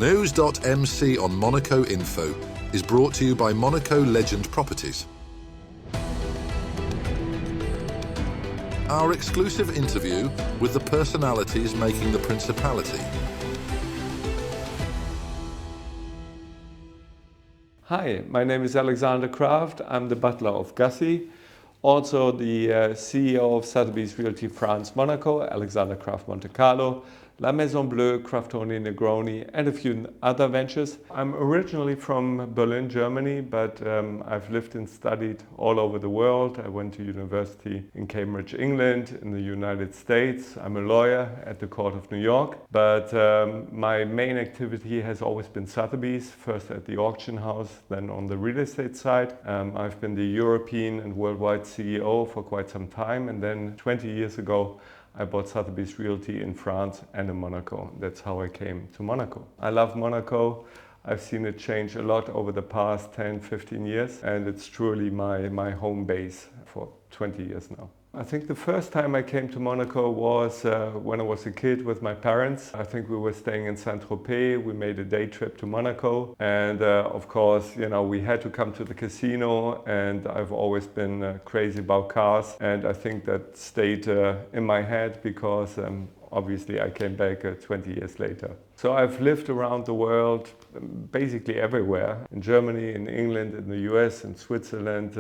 News.mc on Monaco Info is brought to you by Monaco Legend Properties. Our exclusive interview with the personalities making the Principality. Hi, my name is Alexander Kraft. I'm the butler of Gussie, also the CEO of Sotheby's Realty France Monaco, Alexander Kraft Monte-Carlo, La Maison Bleue, Craftoni Negroni, and a few other ventures. I'm originally from Berlin, Germany, but I've lived and studied all over the world. I went to university in Cambridge, England, in the United States. I'm a lawyer at the Court of New York, but my main activity has always been Sotheby's, first at the auction house, then on the real estate side. I've been the European and worldwide CEO for quite some time, and then 20 years ago, I bought Sotheby's Realty in France and in Monaco. That's how I came to Monaco. I love Monaco. I've seen it change a lot over the past 10, 15 years, and it's truly my home base for 20 years now. I think the first time I came to Monaco was when I was a kid with my parents. I think we were staying in Saint-Tropez. We made a day trip to Monaco, and of course, you know, we had to come to the casino, and I've always been crazy about cars, and I think that stayed in my head because obviously I came back 20 years later. So I've lived around the world, basically everywhere, in Germany, in England, in the US, in Switzerland,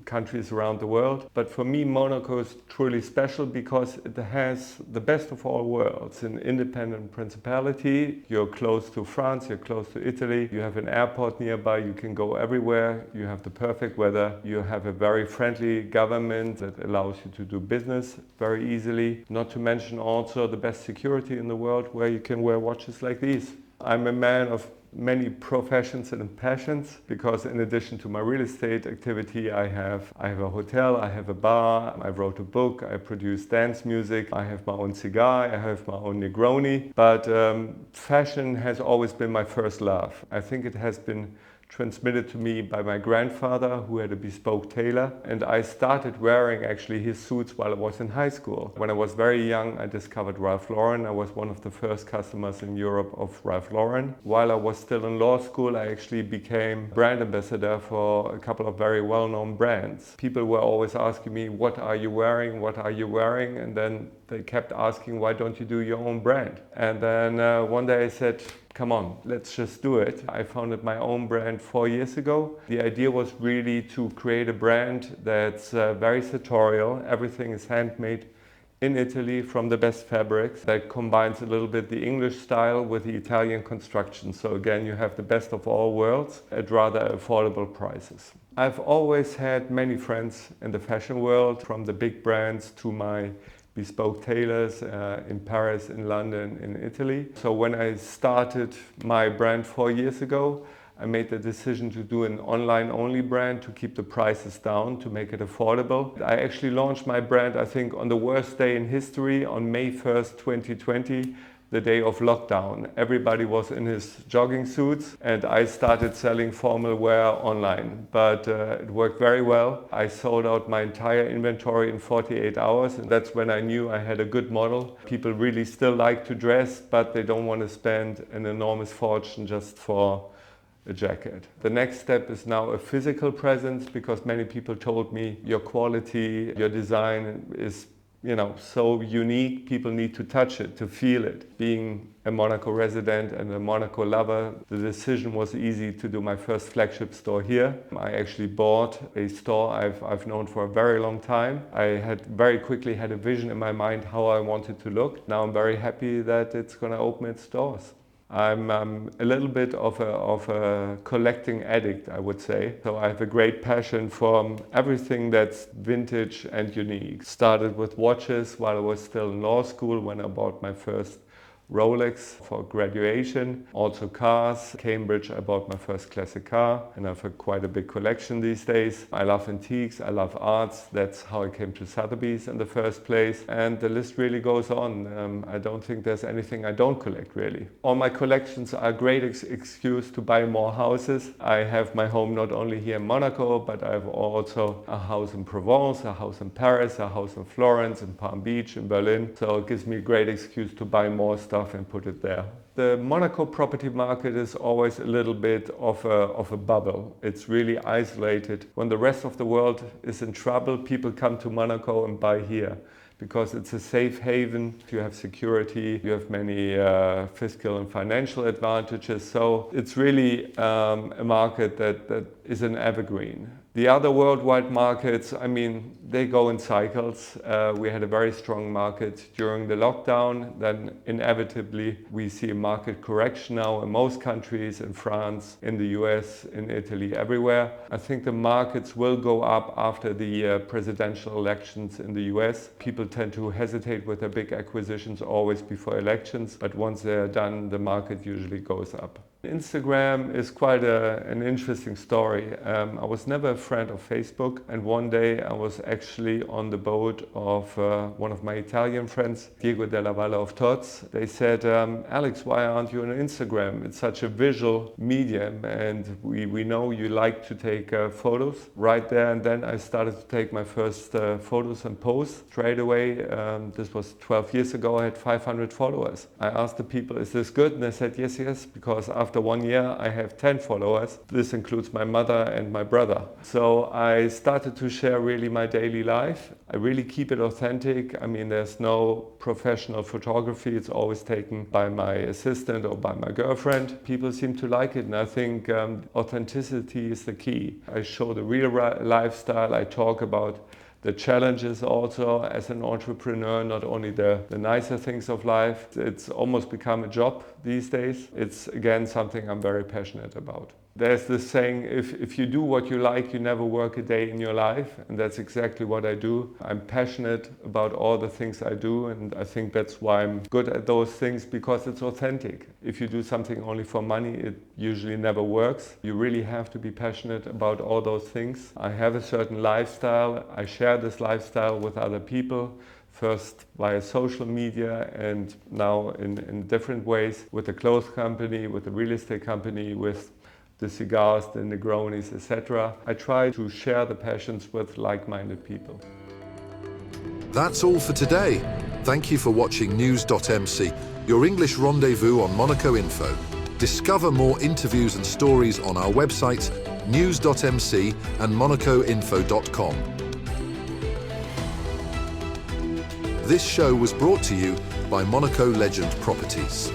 countries around the world. But for me, Monaco is truly special because it has the best of all worlds. It's an independent principality. You're close to France, you're close to Italy. You have an airport nearby, you can go everywhere. You have the perfect weather. You have a very friendly government that allows you to do business very easily. Not to mention also the best security in the world, where you can wear watches like these. I'm a man of many professions and passions because in addition to my real estate activity, I have a hotel, I have a bar, I wrote a book, I produce dance music, I have my own cigar, I have my own Negroni. But fashion has always been my first love. I think it has been transmitted to me by my grandfather, who had a bespoke tailor, and I started wearing actually his suits while I was in high school. When I was very young, I discovered Ralph Lauren. I was one of the first customers in Europe of Ralph Lauren. While I was still in law school, I actually became brand ambassador for a couple of very well-known brands. People were always asking me, what are you wearing? What are you wearing? And then they kept asking, why don't you do your own brand? And then one day I said, come on, let's just do it. I founded my own brand 4 years ago. The idea was really to create a brand that's very sartorial. Everything is handmade in Italy from the best fabrics, that combines a little bit the English style with the Italian construction. So again, you have the best of all worlds at rather affordable prices. I've always had many friends in the fashion world, from the big brands to my bespoke tailors in Paris, in London, in Italy. So when I started my brand 4 years ago, I made the decision to do an online-only brand to keep the prices down, to make it affordable. I actually launched my brand, I think, on the worst day in history, on May 1st, 2020, the day of lockdown. Everybody was in his jogging suits, and I started selling formal wear online. But it worked very well. I sold out my entire inventory in 48 hours, and that's when I knew I had a good model. People really still like to dress, but they don't want to spend an enormous fortune just for a jacket. The next step is now a physical presence, because many people told me your quality, your design is, you know, so unique. People need to touch it, to feel it. Being a Monaco resident and a Monaco lover, the decision was easy to do my first flagship store here. I actually bought a store I've known for a very long time. I had very quickly had a vision in my mind how I wanted to look. Now I'm very happy that it's going to open its doors. I'm a little bit of a collecting addict, I would say. So I have a great passion for everything that's vintage and unique. Started with watches while I was still in law school, when I bought my first Rolex for graduation. Also cars. Cambridge, I bought my first classic car, and I have quite a big collection these days. I love antiques, I love arts. That's how I came to Sotheby's in the first place. And the list really goes on. I don't think there's anything I don't collect, really. All my collections are a great excuse to buy more houses. I have my home not only here in Monaco, but I have also a house in Provence, a house in Paris, a house in Florence, in Palm Beach, in Berlin. So it gives me a great excuse to buy more stuff stuff and put it there. The Monaco property market is always a little bit of a bubble. It's really isolated. When the rest of the world is in trouble, people come to Monaco and buy here, because it's a safe haven. You have security, you have many fiscal and financial advantages. So it's really a market that is an evergreen. The other worldwide markets, I mean, they go in cycles. We had a very strong market during the lockdown. Then inevitably we see a market correction now in most countries, in France, in the US, in Italy, everywhere. I think the markets will go up after the presidential elections in the US. People tend to hesitate with their big acquisitions always before elections, but once they're done, the market usually goes up. Instagram is quite an interesting story. I was never a friend of Facebook, and one day I was actually on the boat of one of my Italian friends, Diego della Valle of Tots. They said, Alex, why aren't you on Instagram? It's such a visual medium, and we know you like to take photos. Right there and then I started to take my first photos and posts straight away. This was 12 years ago. I had 500 followers. I asked the people, is this good? And they said, yes, because after 1 year I have 10 followers. This includes my mother and my brother. So I started to share really my daily life. I really keep it authentic. I mean, there's no professional photography. It's always taken by my assistant or by my girlfriend. People seem to like it, and I think authenticity is the key. I show the real lifestyle. I talk about the challenges also as an entrepreneur, not only the nicer things of life. It's almost become a job these days. It's again something I'm very passionate about. There's this saying, if you do what you like, you never work a day in your life, and that's exactly what I do. I'm passionate about all the things I do, and I think that's why I'm good at those things, because it's authentic. If you do something only for money, it usually never works. You really have to be passionate about all those things. I have a certain lifestyle. I share this lifestyle with other people. First via social media, and now in different ways, with the clothes company, with the real estate company, with the cigars, the Negronis, etc. I try to share the passions with like-minded people. That's all for today. Thank you for watching News.mc, your English rendezvous on Monaco Info. Discover more interviews and stories on our websites, News.mc and MonacoInfo.com. This show was brought to you by Monaco Legend Properties.